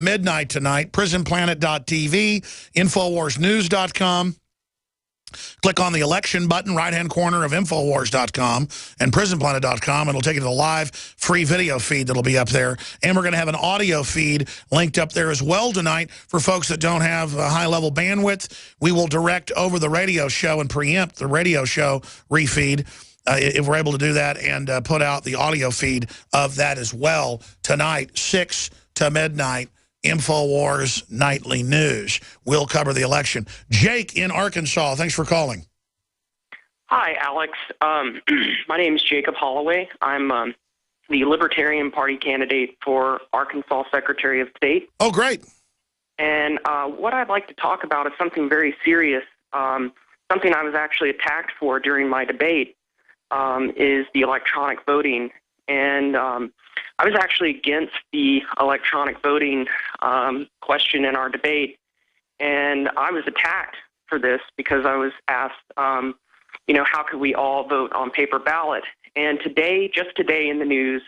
midnight tonight. PrisonPlanet.tv, InfoWarsNews.com. Click on the election button, right-hand corner of Infowars.com and PrisonPlanet.com, and it'll take you to the live free video feed that'll be up there. And we're going to have an audio feed linked up there as well tonight for folks that don't have a high-level bandwidth. We will direct over the radio show and preempt the radio show refeed if we're able to do that, and put out the audio feed of that as well tonight, 6 to midnight. InfoWars Nightly News. We'll cover the election. Jake in Arkansas, thanks for calling. Hi, Alex. My name is Jacob Holloway. I'm the Libertarian Party candidate for Arkansas Secretary of State. Oh, great. And what I'd like to talk about is something very serious, something I was actually attacked for during my debate, is the electronic voting. And I was actually against the electronic voting question in our debate, and I was attacked for this because I was asked, you know, how could we all vote on paper ballot? And today, just today in the news,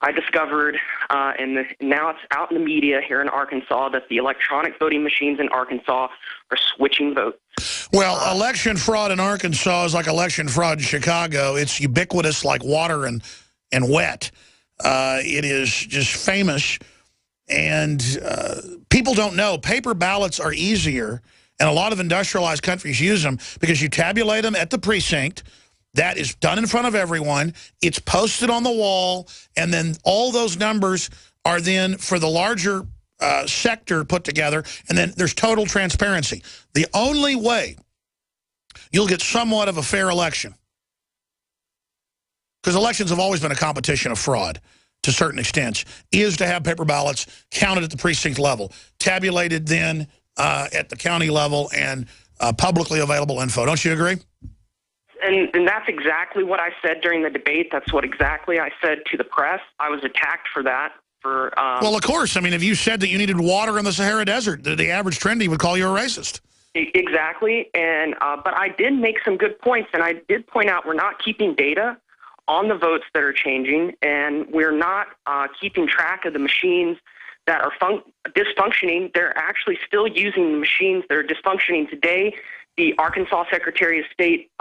I discovered, and now it's out in the media here in Arkansas, that the electronic voting machines in Arkansas are switching votes. Well, election fraud in Arkansas is like election fraud in Chicago. It's ubiquitous like water and wet. It is just famous, and people don't know. Paper ballots are easier, and a lot of industrialized countries use them because you tabulate them at the precinct. That is done in front of everyone. It's posted on the wall, and then all those numbers are then for the larger sector put together, and then there's total transparency. The only way you'll get somewhat of a fair election, because elections have always been a competition of fraud to certain extents, is to have paper ballots counted at the precinct level, tabulated then at the county level, and publicly available info. Don't you agree? And that's exactly what I said during the debate. That's what exactly I said to the press. I was attacked for that. Well, of course. I mean, if you said that you needed water in the Sahara Desert, the average trendy would call you a racist. Exactly. And but I did make some good points, and I did point out we're not keeping data on the votes that are changing, and we're not keeping track of the machines that are dysfunctioning. They're actually still using the machines that are dysfunctioning today. The Arkansas Secretary of State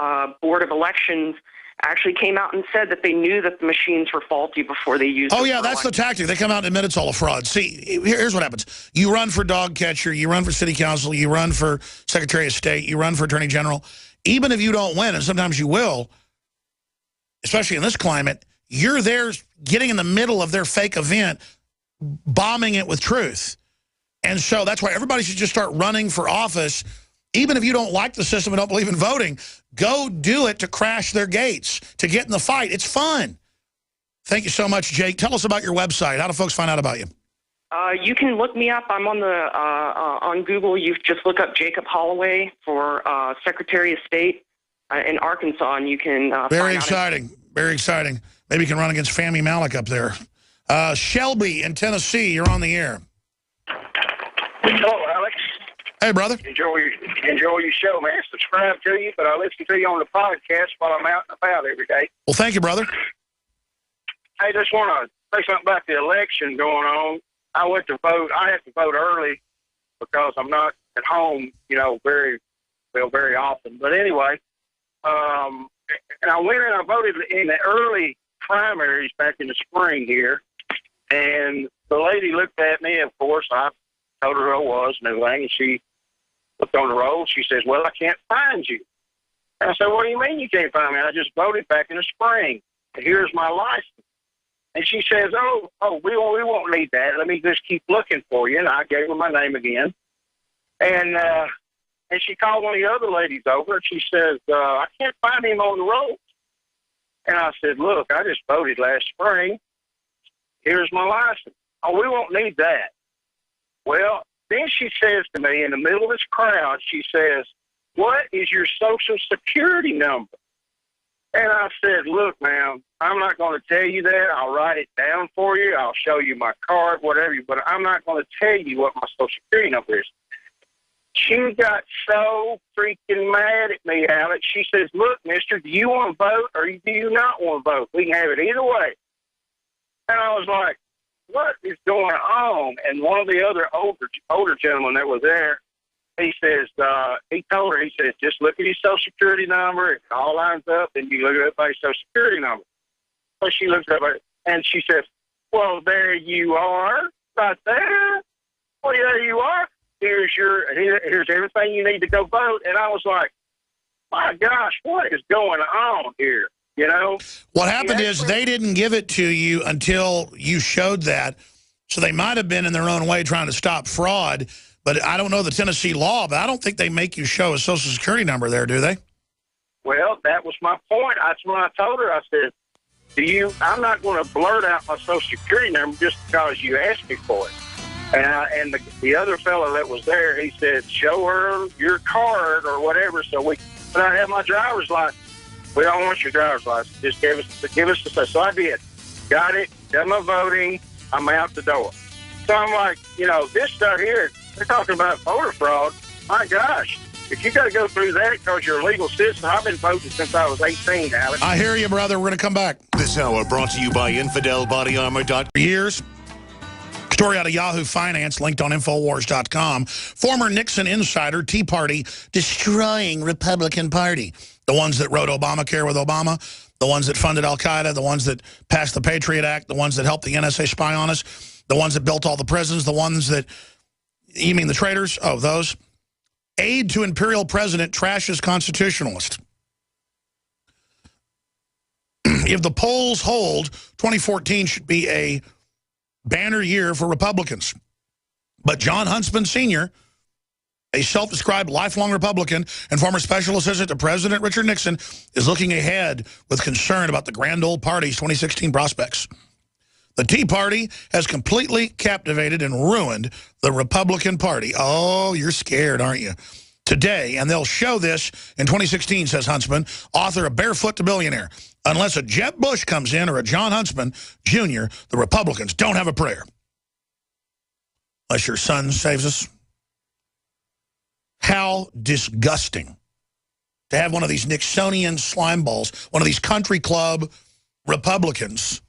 Board of Elections actually came out and said that they knew that the machines were faulty before they used them. Oh, yeah, that's the tactic. They come out and admit it's all a fraud. See, here's what happens. You run for dog catcher, you run for city council, you run for Secretary of State, you run for Attorney General. Even if you don't win, and sometimes you will, especially in this climate, you're there getting in the middle of their fake event, bombing it with truth. And so that's why everybody should just start running for office. Even if you don't like the system and don't believe in voting, go do it to crash their gates, to get in the fight. It's fun. Thank you so much, Jake. Tell us about your website. How do folks find out about you? You can look me up. I'm on the on Google. You just look up Jacob Holloway for Secretary of State in Arkansas, and you can Very exciting. Very exciting. Maybe you can run against Fahmy Malek up there. Shelby in Tennessee, you're on the air. Hello, Alex. Hey, brother. Enjoy your show, man. Subscribe to you, but I listen to you on the podcast while I'm out and about every day. Well, thank you, brother. I just want to say something about the election going on. I went to vote. I have to vote early because I'm not at home, you know, very often. But anyway, and I went and I voted in the early primaries back in the spring here, and the lady looked at me. Of course, I told her who I was and everything, and she looked on the roll. She says, "Well, I can't find you." And I said, "What do you mean you can't find me? I just voted back in the spring. Here's my license." And she says, "Oh, we won't need that. Let me just keep looking for you." And I gave her my name again. And she called one of the other ladies over, and she says, "I can't find him on the roll." And I said, "Look, I just voted last spring. Here's my license." "Oh, we won't need that." Well, then she says to me in the middle of this crowd, she says, "What is your Social Security number?" And I said, "Look, ma'am, I'm not going to tell you that. I'll write it down for you. I'll show you my card, whatever, but I'm not going to tell you what my Social Security number is." She got so freaking mad at me, Alex. She says, "Look, mister, do you want to vote or do you not want to vote? We can have it either way." And I was like, what is going on? And one of the other older gentlemen that was there, he says, he told her, he says, just look at his Social Security number. It all lines up, and you look at everybody's Social Security number. So she looks up at it, and she says, well, there you are, right there. Well, there you are. Here's everything you need to go vote. And I was like, my gosh, what is going on here? You know? What happened is they didn't give it to you until you showed that. So they might have been in their own way trying to stop fraud. But I don't know the Tennessee law, but I don't think they make you show a Social Security number there, do they? Well, that was my point. That's when I told her, I said, I'm not going to blurt out my Social Security number just because you asked me for it. And the other fellow that was there, he said, show her your card or whatever. So but I have my driver's license. We don't want your driver's license. Just give us the stuff. So I did. Got it. Done my voting. I'm out the door. So I'm like, this stuff here, they're talking about voter fraud. My gosh. If you got to go through that because you're a legal citizen, I've been voting since I was 18, Alex. I hear you, brother. We're going to come back. This hour brought to you by InfidelBodyArmor.com. Years. Story out of Yahoo Finance, linked on Infowars.com. Former Nixon insider, Tea Party, destroying Republican Party. The ones that wrote Obamacare with Obama, the ones that funded Al-Qaeda, the ones that passed the Patriot Act, the ones that helped the NSA spy on us, the ones that built all the prisons, the ones that, you mean the traitors? Oh, those. Aide to imperial president trashes constitutionalist. If the polls hold, 2014 should be a banner year for Republicans. But John Huntsman Sr., a self-described lifelong Republican and former special assistant to President Richard Nixon, is looking ahead with concern about the grand old party's 2016 prospects. The Tea Party has completely captivated and ruined the Republican Party. Oh, you're scared, aren't you? Today, and they'll show this in 2016, says Huntsman, author of Barefoot to Billionaire. Unless a Jeb Bush comes in or a John Huntsman Jr., the Republicans don't have a prayer. Unless your son saves us. How disgusting to have one of these Nixonian slime balls, one of these country club Republicans.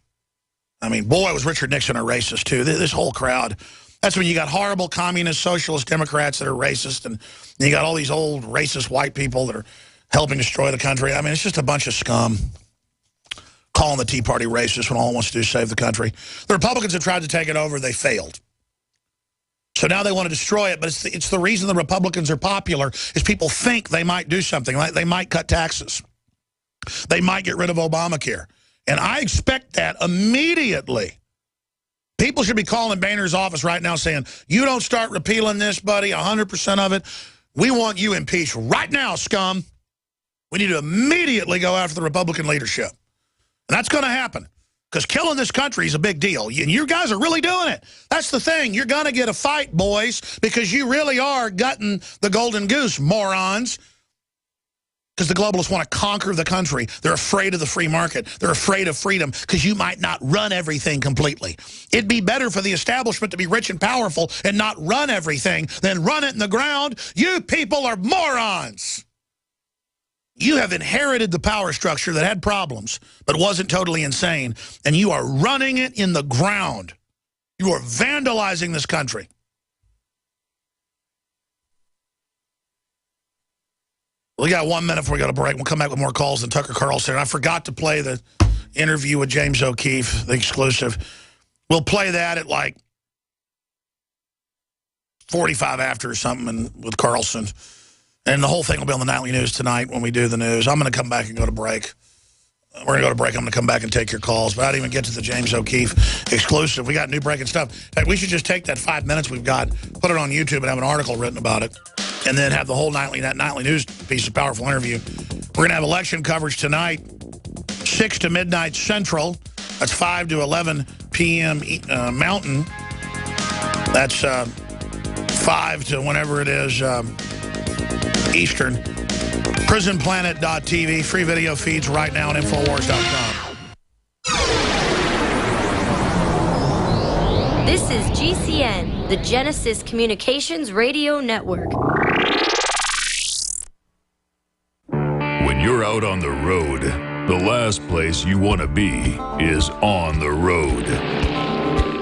I mean, boy, was Richard Nixon a racist, too. This whole crowd. That's when you got horrible communist, socialist Democrats that are racist, and you got all these old racist white people that are helping destroy the country. I mean, it's just a bunch of scum calling the Tea Party racist when all it wants to do is save the country. The Republicans have tried to take it over. They failed. So now they want to destroy it, but it's the reason the Republicans are popular is people think they might do something. Like they might cut taxes. They might get rid of Obamacare. And I expect that immediately. People should be calling Boehner's office right now saying, you don't start repealing this, buddy, 100% of it. We want you impeached right now, scum. We need to immediately go after the Republican leadership. And that's going to happen because killing this country is a big deal. And you guys are really doing it. That's the thing. You're going to get a fight, boys, because you really are gutting the golden goose, morons. Because the globalists want to conquer the country. They're afraid of the free market. They're afraid of freedom because you might not run everything completely. It'd be better for the establishment to be rich and powerful and not run everything than run it in the ground. You people are morons. You have inherited the power structure that had problems but wasn't totally insane, and you are running it in the ground. You are vandalizing this country. We got 1 minute before we go to break. We'll come back with more calls than Tucker Carlson. I forgot to play the interview with James O'Keefe, the exclusive. We'll play that at like 45 after or something with Carlson. And the whole thing will be on the nightly news tonight when we do the news. I'm going to come back and go to break. We're going to go to break. I'm going to come back and take your calls. But I didn't even get to the James O'Keefe exclusive. We got new breaking stuff. In fact, we should just take that 5 minutes we've got, put it on YouTube, and have an article written about it. And then have the whole nightly news piece of powerful interview. We're going to have election coverage tonight, 6 to midnight Central. That's 5 to 11 p.m. Mountain. That's 5 to whenever it is Eastern. PrisonPlanet.tv. Free video feeds right now on Infowars.com. This is GCN, the Genesis Communications Radio Network. When you're out on the road, the last place you want to be is on the road.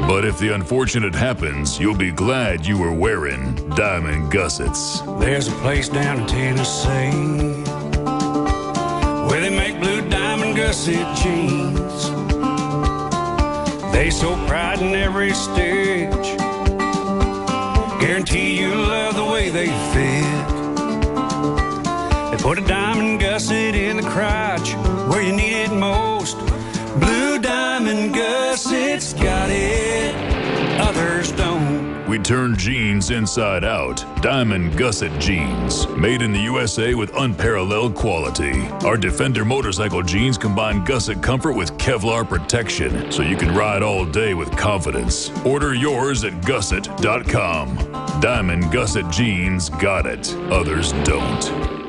But if the unfortunate happens, you'll be glad you were wearing diamond gussets. There's a place down in Tennessee where they make blue diamond gusset jeans. They so pride in every stitch, guarantee you'll love the way they fit. They put a diamond gusset in the crotch where you need it most. Blue diamond gussets got it, others don't. We turn jeans inside out. Diamond gusset jeans. Made in the USA with unparalleled quality. Our Defender motorcycle jeans combine gusset comfort with Kevlar protection, so you can ride all day with confidence. Order yours at gusset.com. Diamond gusset jeans got it. Others don't.